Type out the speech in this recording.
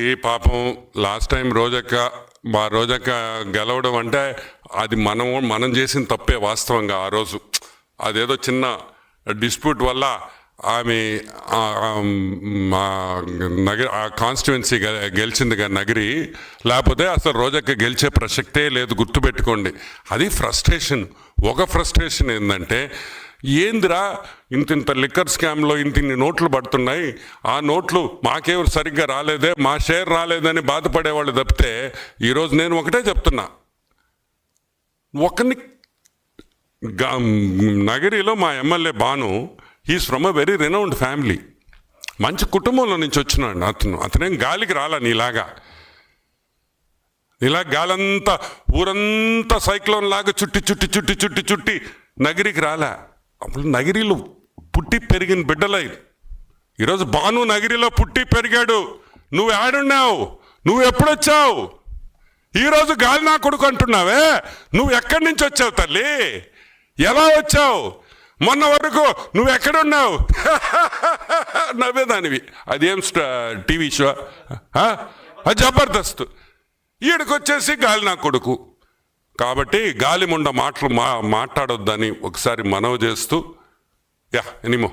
ఈ పాపం last time మా రోజక్క గెలవడం అంటే అది మనం చేసిన తప్పే వాస్తవంగా. ఆ రోజు అదేదో చిన్న డిస్ప్యూట్ వల్ల ఆమె ఆ కాన్స్టిట్యువెన్సీ గెలిచింది నగరి. లేకపోతే అసలు రోజక్క గెలిచే ప్రసక్తే లేదు, గుర్తుపెట్టుకోండి. అది ఫ్రస్ట్రేషన్. ఒక ఫ్రస్ట్రేషన్ ఏంటంటే, ఏందిరా ఇంత లిక్కర్ స్కామ్లో ఇన్ని నోట్లు పడుతున్నాయి, ఆ నోట్లు మాకేవరు సరిగ్గా రాలేదే, మా షేర్ రాలేదని బాధపడేవాళ్ళు తప్పితే, ఈరోజు నేను ఒకటే చెప్తున్నా, ఒకరిని నగరిలో మా MLA Bhanu, he's from a very renowned family, మంచి కుటుంబంలో నుంచి వచ్చినాడు అతనేం గాలికి రాలా నీలాగా. ఇలా గాలంతా ఊరంతా సైక్లోన్ లాగా చుట్టి నగిరికి రాలా. అప్పుడు నగిరిలో పుట్టి పెరిగిన బిడ్డలై. ఈరోజు బాను నగిరిలో పుట్టి పెరిగాడు. నువ్వు ఆడున్నావు, నువ్వు ఎప్పుడొచ్చావు? ఈరోజు గాలి నా కొడుకు అంటున్నావే, నువ్వు ఎక్కడి నుంచి వచ్చావు తల్లి? ఎలా వచ్చావు? మొన్న వరకు నువ్వు ఎక్కడున్నావు? నవ్వేదానివి. అదేం టీవీ షో, జబర్దస్త్. ఈడకొచ్చేసి గాలి నా కొడుకు. కాబట్టి గాలిముండ మాటలు మాట్లాడొద్దని ఒకసారి మనవి చేస్తూ, ఎనీమో